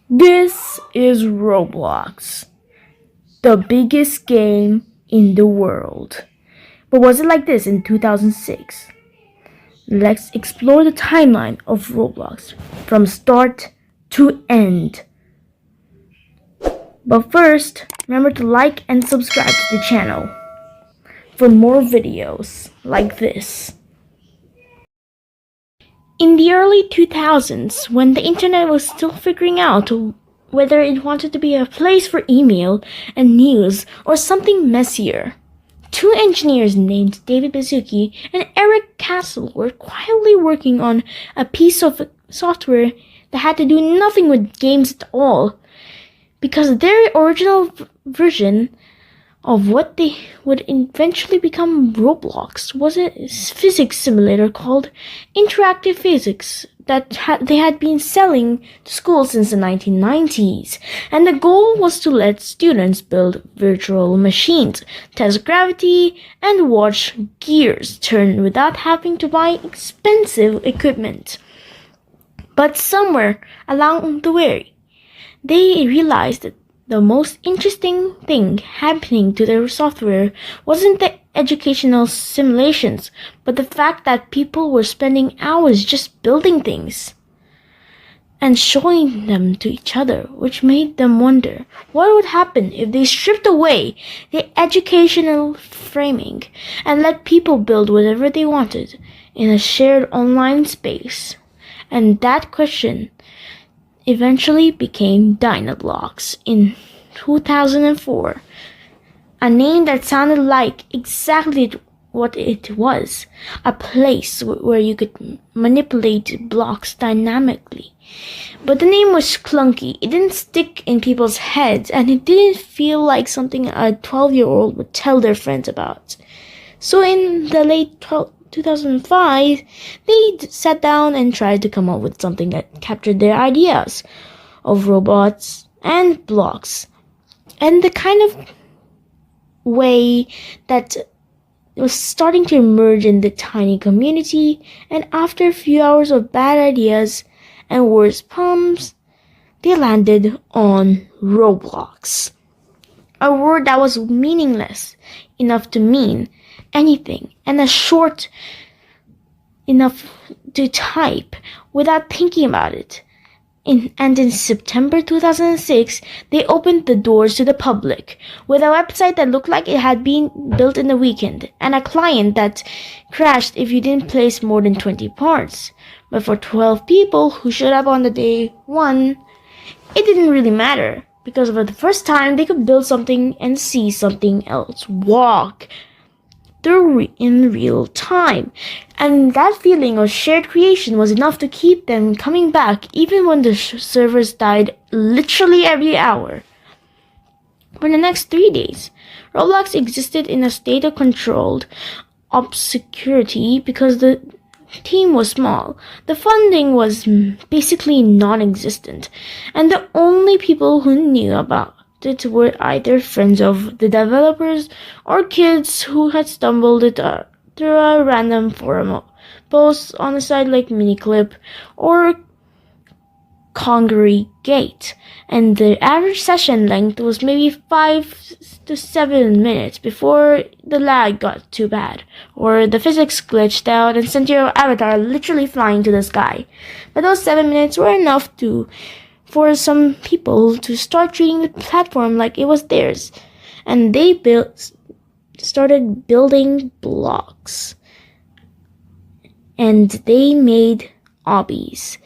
This is Roblox, the biggest game in the world. But was it like this in 2006? Let's explore the timeline of Roblox from start to end. But first, remember to like and subscribe to the channel for more videos like this. In the early 2000s, when the internet was still figuring out whether it wanted to be a place for email and news or something messier, two engineers named David Baszucki and Eric Castle were quietly working on a piece of software that had to do nothing with games at all, because their original version of what they would eventually become Roblox was a physics simulator called Interactive Physics that they had been selling to schools since the 1990s. And the goal was to let students build virtual machines, test gravity, and watch gears turn without having to buy expensive equipment. But somewhere along the way, they realized that the most interesting thing happening to their software wasn't the educational simulations, but the fact that people were spending hours just building things and showing them to each other, which made them wonder what would happen if they stripped away the educational framing and let people build whatever they wanted in a shared online space. And that question eventually became Dynablox in 2004, a name that sounded like exactly what it was, a place where you could manipulate blocks dynamically. But the name was clunky, it didn't stick in people's heads, and it didn't feel like something a 12-year-old would tell their friends about. So in the late 2005, they sat down and tried to come up with something that captured their ideas of robots and blocks, and the kind of way that was starting to emerge in the tiny community. And after a few hours of bad ideas and worse puns, they landed on Roblox, a word that was meaningless enough to mean anything and a short enough to type without thinking about it. And in September 2006, they opened the doors to the public with a website that looked like it had been built in a weekend and a client that crashed if you didn't place more than 20 parts. But for 12 people who showed up on the day one, it didn't really matter, because for the first time they could build something and see something else walk through in real time. And that feeling of shared creation was enough to keep them coming back even when the servers died literally every hour. For the next 3 days, Roblox existed in a state of controlled obscurity because the team was small, the funding was basically non-existent, and the only people who knew about it were either friends of the developers or kids who had stumbled it through a random forum post on a site like Miniclip or Congregate. And the average session length was maybe 5 to 7 minutes before the lag got too bad, or the physics glitched out and sent your avatar literally flying to the sky. But those 7 minutes were enough for some people to start treating the platform like it was theirs, and they started building blocks, and they made obbies.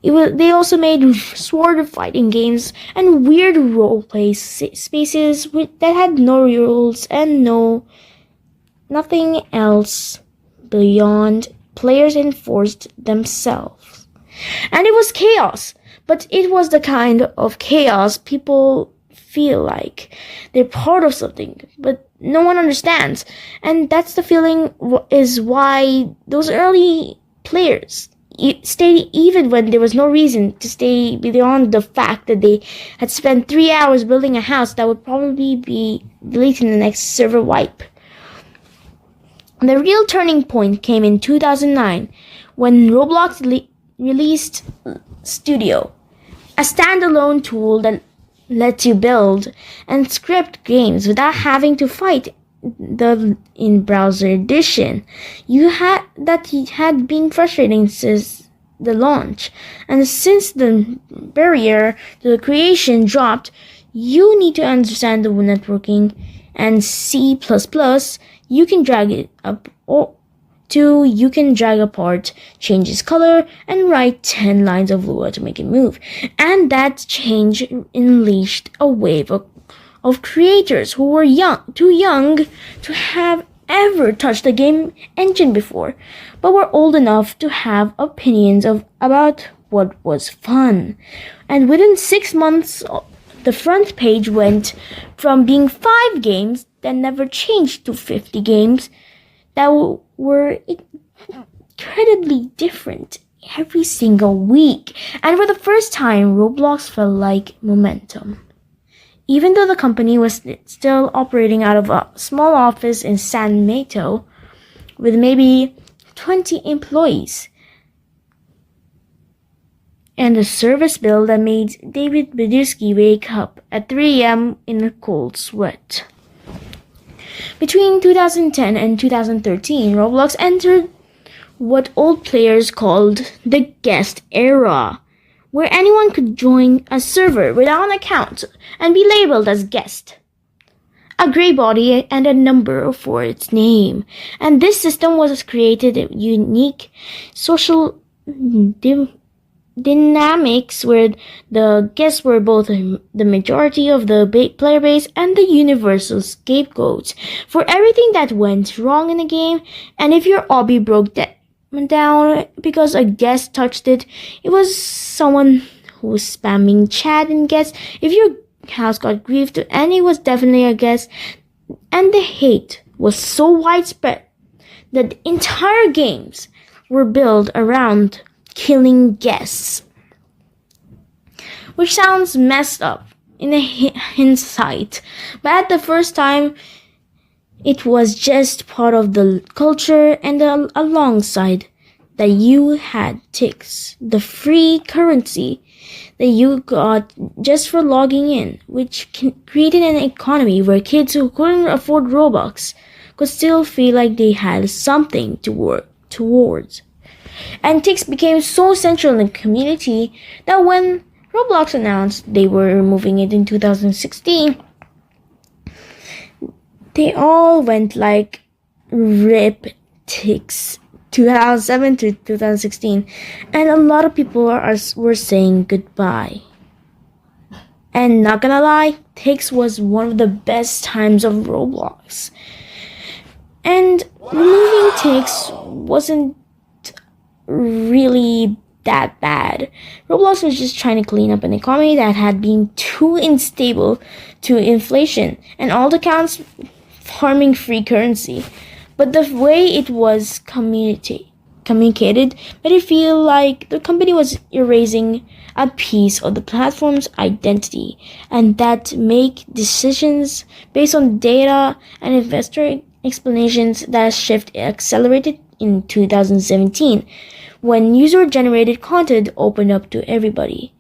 They also made sword fighting games and weird roleplay spaces that had no rules and nothing else beyond players enforced themselves. And it was chaos. But it was the kind of chaos people feel like they're part of something, but no one understands. And that's the feeling is why those early players stayed even when there was no reason to stay beyond the fact that they had spent 3 hours building a house that would probably be deleted in the next server wipe. The real turning point came in 2009 when Roblox released Studio, a standalone tool that lets you build and script games without having to fight the in-browser edition. Had been frustrating since the launch, and since the barrier to the creation dropped, you need to understand the networking and C++. You can drag it up you can drag apart, change its color, and write 10 lines of Lua to make it move. And that change unleashed a wave of creators who were too young to have ever touched a game engine before, but were old enough to have opinions about what was fun. And within 6 months, the front page went from being 5 games that never changed to 50 games that were incredibly different every single week. And for the first time, Roblox felt like momentum. Even though the company was still operating out of a small office in San Mateo with maybe 20 employees, and a service bill that made David Badusky wake up at 3 a.m. in a cold sweat. Between 2010 and 2013, Roblox entered what old players called the guest era, where anyone could join a server without an account and be labeled as guest, a gray body and a number for its name. And this system was created a unique social dynamics where the guests were both the majority of the player base and the universal scapegoats for everything that went wrong in the game. And if your obby broke down because a guest touched it, it was someone who was spamming chat and guests. If your house got griefed, and it was definitely a guest. And the hate was so widespread that entire games were built around killing guests, which sounds messed up in hindsight, but at the first time it was just part of the culture. And alongside that, you had ticks, the free currency that you got just for logging in, which created an economy where kids who couldn't afford Robux could still feel like they had something to work towards. And ticks became so central in the community that when Roblox announced they were removing it in 2016, they all went like rip ticks 2007 to 2016, and a lot of people were saying goodbye. And not gonna lie, ticks was one of the best times of Roblox. And removing ticks wasn't really that bad. Roblox was just trying to clean up an economy that had been too unstable to inflation and all accounts farming free currency. But the way it was communicated made it feel like the company was erasing a piece of the platform's identity, and that make decisions based on data and investor explanations. That shift accelerated in 2017 when user-generated content opened up to everybody.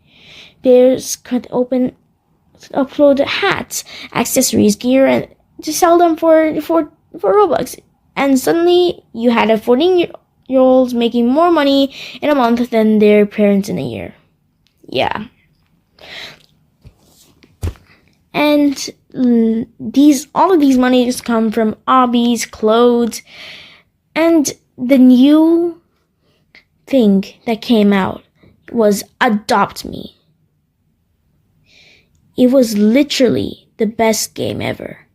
Players could upload hats, accessories, gear, and to sell them for Robux. And suddenly, you had a 14-year-olds making more money in a month than their parents in a year. Yeah. And all of these monies come from hobbies, clothes, and the new thing that came out was Adopt Me. It was literally the best game ever.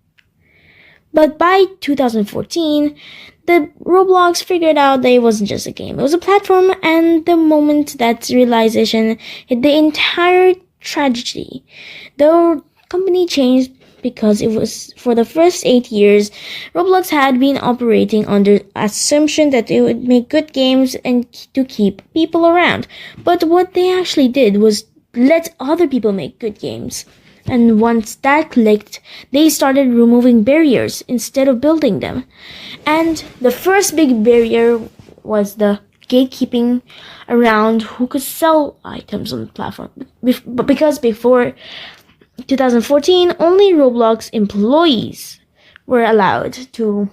But by 2014, the Roblox figured out that it wasn't just a game. It was a platform, and the moment that realization hit, the entire tragedy. The company changed because it was for the first 8 years, Roblox had been operating under assumption that it would make good games and to keep people around. But what they actually did was let other people make good games. And once that clicked, they started removing barriers instead of building them. And the first big barrier was the gatekeeping around who could sell items on the platform. But because before 2014, only Roblox employees were allowed to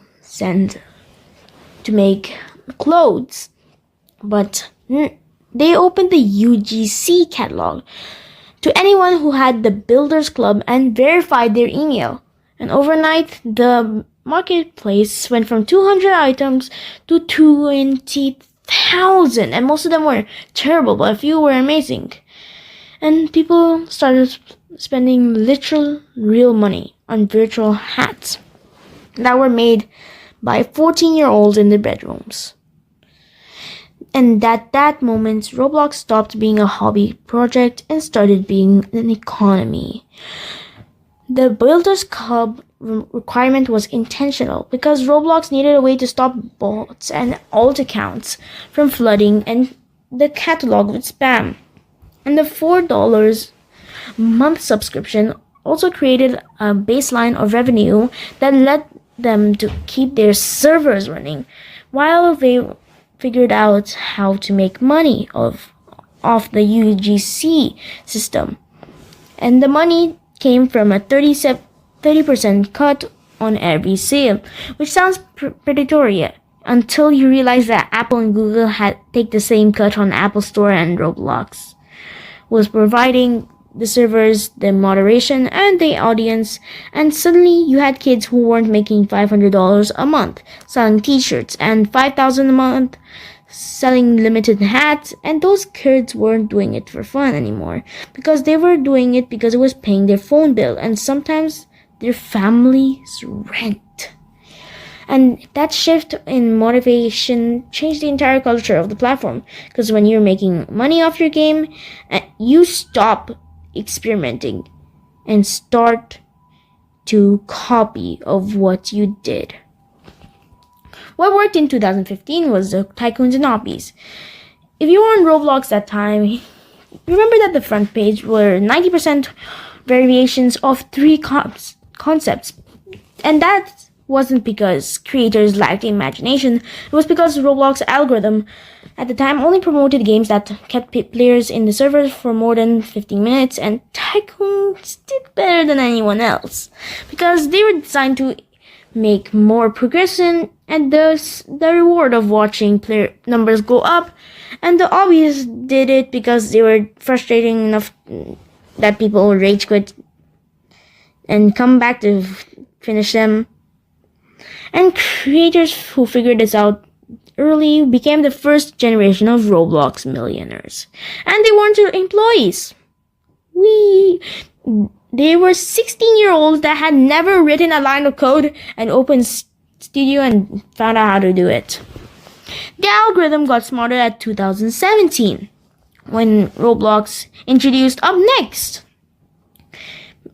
make clothes. But they opened the UGC catalog to anyone who had the Builders Club and verified their email. And overnight, the marketplace went from 200 items to 20,000. And most of them were terrible, but a few were amazing. And people started spending literal real money on virtual hats that were made by 14-year-olds in their bedrooms. And at that moment, Roblox stopped being a hobby project and started being an economy. The Builders Club requirement was intentional because Roblox needed a way to stop bots and alt accounts from flooding and the catalog with spam. And the $4 month subscription also created a baseline of revenue that led them to keep their servers running while they figured out how to make money off the UGC system. And the money came from a 30% cut on every sale, which sounds predatory until you realize that Apple and Google had take the same cut on Apple Store, and Roblox was providing the servers, the moderation, and the audience, and suddenly you had kids who weren't making $500 a month selling t-shirts and $5,000 a month selling limited hats, and those kids weren't doing it for fun anymore because they were doing it because it was paying their phone bill and sometimes their family's rent. And that shift in motivation changed the entire culture of the platform, because when you're making money off your game, you stop experimenting and start to copy of what you did. What worked in 2015 was the tycoons and hobbies. If you were on Roblox that time, remember that the front page were 90% variations of three concepts. And that wasn't because creators lacked imagination. It was because Roblox algorithm at the time only promoted games that kept players in the server for more than 15 minutes, and tycoons did better than anyone else because they were designed to make more progression, and thus the reward of watching player numbers go up. And the hobbies did it because they were frustrating enough that people rage quit and come back to finish them. And creators who figured this out early became the first generation of Roblox millionaires. And they weren't employees. They were 16-year-olds that had never written a line of code and opened studio and found out how to do it. The algorithm got smarter at 2017 when Roblox introduced Up Next.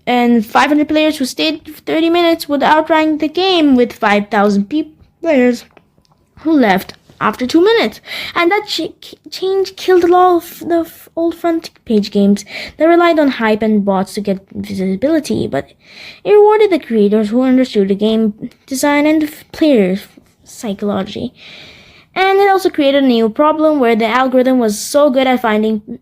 And 500 players who stayed 30 minutes would outrank the game with 5,000 players who left after 2 minutes. And that change killed a lot of the old front page games that relied on hype and bots to get visibility, but it rewarded the creators who understood the game design and the player psychology. And it also created a new problem where the algorithm was so good at finding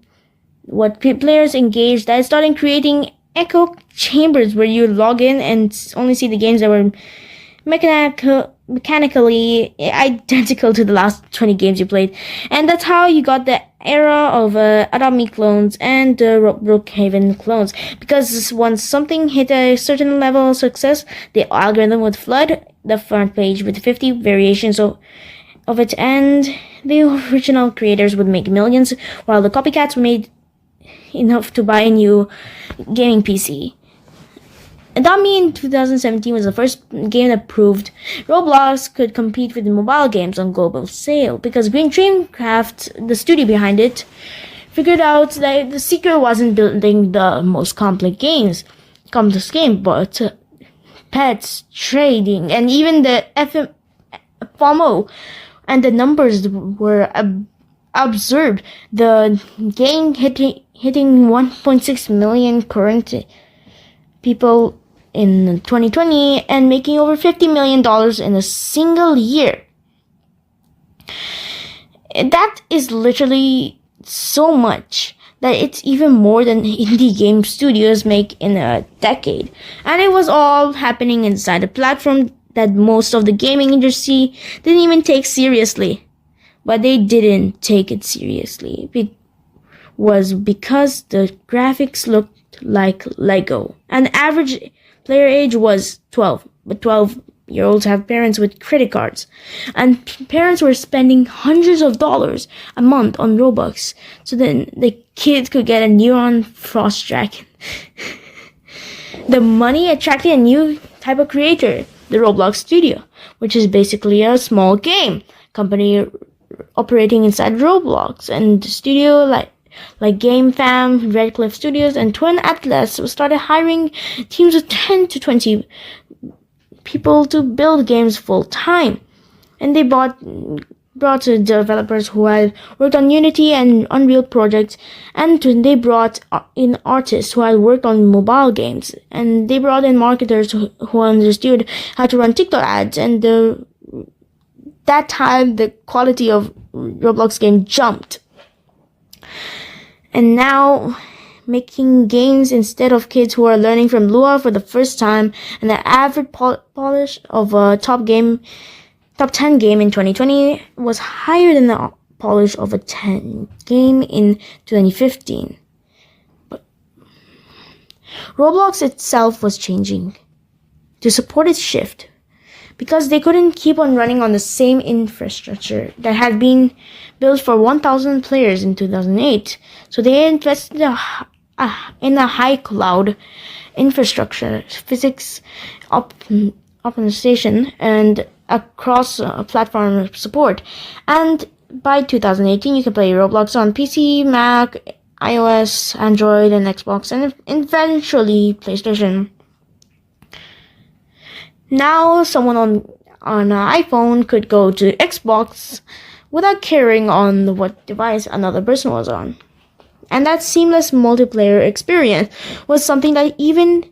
what players engaged that it started creating echo chambers where you log in and only see the games that were mechanically identical to the last 20 games you played. And that's how you got the era of Adopt Me clones and Brookhaven clones, because once something hit a certain level of success, the algorithm would flood the front page with 50 variations of it, and the original creators would make millions while the copycats made enough to buy a new gaming PC. Adopt Me in 2017 was the first game that proved Roblox could compete with mobile games on global scale, because Green Dreamcraft, the studio behind it, figured out that the secret wasn't building the most complex game, but pets, trading, and even the FOMO, and the numbers were absurd. The game hitting 1.6 million current people in 2020 and making over $50 million in a single year. That is literally so much that it's even more than indie game studios make in a decade. And it was all happening inside a platform that most of the gaming industry didn't even take seriously. But they didn't take it seriously. Was because the graphics looked like Lego. And the average player age was 12. But 12-year-olds have parents with credit cards. And parents were spending hundreds of dollars a month on Robux. So then the kids could get a neon frost dragon. The money attracted a new type of creator, the Roblox studio, which is basically a small game company operating inside Roblox. And the studio like Game Fam, Red Cliff Studios, and Twin Atlas started hiring teams of 10 to 20 people to build games full time. And they brought developers who had worked on Unity and Unreal projects, and they brought in artists who had worked on mobile games, and they brought in marketers who understood how to run TikTok ads. And that time the quality of Roblox game jumped. And now, making games instead of kids who are learning from Lua for the first time, and the average polish of a top 10 game in 2020 was higher than the polish of a 10 game in 2015. But Roblox itself was changing to support its shift, because they couldn't keep on running on the same infrastructure that had been built for 1,000 players in 2008. So they invested in a high cloud infrastructure, physics optimization, and across platform support. And by 2018, you can play Roblox on PC, Mac, iOS, Android, and Xbox, and eventually PlayStation. Now, someone on an iPhone could go to Xbox without caring on what device another person was on. And that seamless multiplayer experience was something that even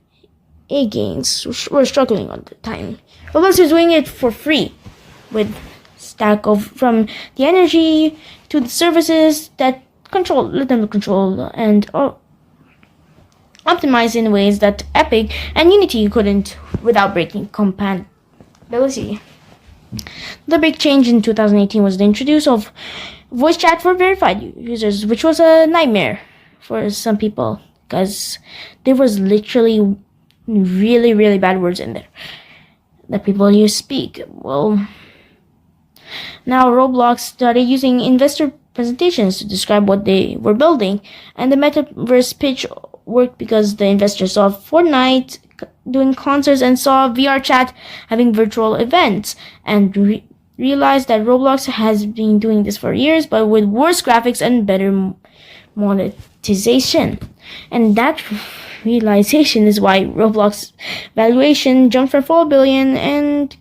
A games were struggling at the time. Roblox was doing it for free, with stack of from the energy to the services that let them control and optimize in ways that Epic and Unity couldn't without breaking compatibility. The big change in 2018 was the introduction of voice chat for verified users, which was a nightmare for some people because there was literally really, really bad words in there that people used to speak. Well, now Roblox started using investor presentations to describe what they were building, and the metaverse pitch worked because the investors saw Fortnite doing concerts and saw VR chat having virtual events, and realized that Roblox has been doing this for years, but with worse graphics and better monetization. And that realization is why Roblox valuation jumped from 4 billion, and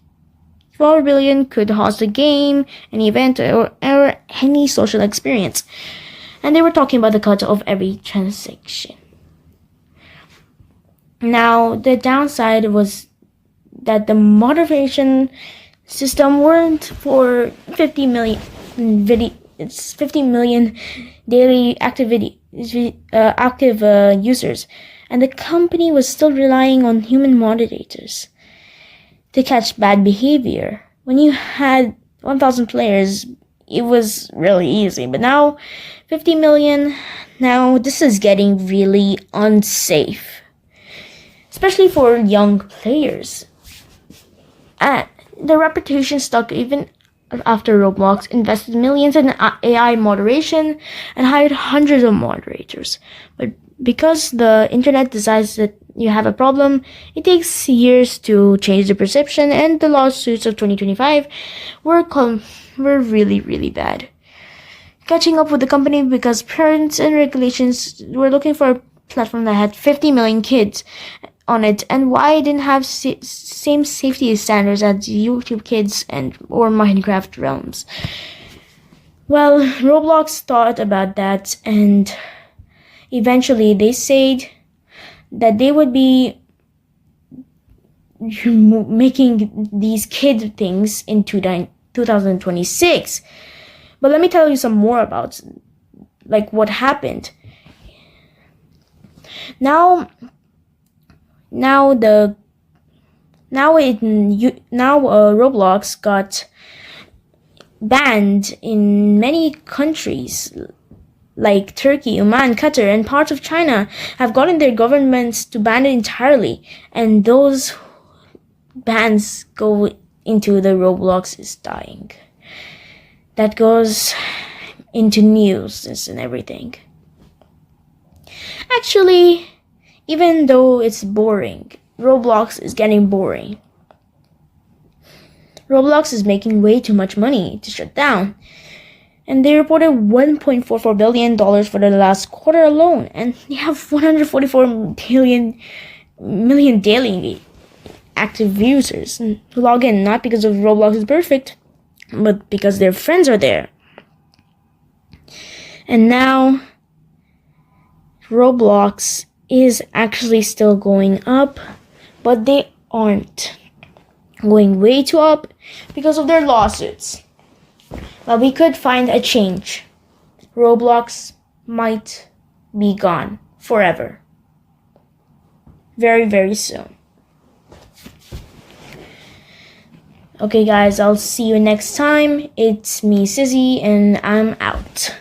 4 billion could host a game, an event, or any social experience. And they were talking about the cut of every transaction. Now, the downside was that the moderation system weren't for 50 million daily active users, and the company was still relying on human moderators to catch bad behavior. When you had 1,000 players, it was really easy, but now 50 million, now this is getting really unsafe, especially for young players. And the reputation stuck even after Roblox invested millions in AI moderation and hired hundreds of moderators. But because the internet decides that you have a problem, it takes years to change the perception, and the lawsuits of 2025 were really, really bad. Catching up with the company because parents and regulations were looking for a platform that had 50 million kids on it, and why it didn't have same safety standards as YouTube Kids or Minecraft Realms. Well, Roblox thought about that, and eventually they said that they would be making these kid things in 2026. But let me tell you some more about like what happened. Now Roblox got banned in many countries like Turkey, Oman, Qatar, and parts of China have gotten their governments to ban it entirely, and those bans go into the Roblox is dying. That goes into news and everything. Actually, even though it's boring, Roblox is getting boring. Roblox is making way too much money to shut down. And they reported $1.44 billion for the last quarter alone. And they have 144 million daily active users who log in, not because of Roblox is perfect, but because their friends are there. And now Roblox is actually still going up, but they aren't going way too up because of their lawsuits. But we could find a change. Roblox might be gone forever. Very, very soon. Okay guys, I'll see you next time. It's me, Sizzy, and I'm out.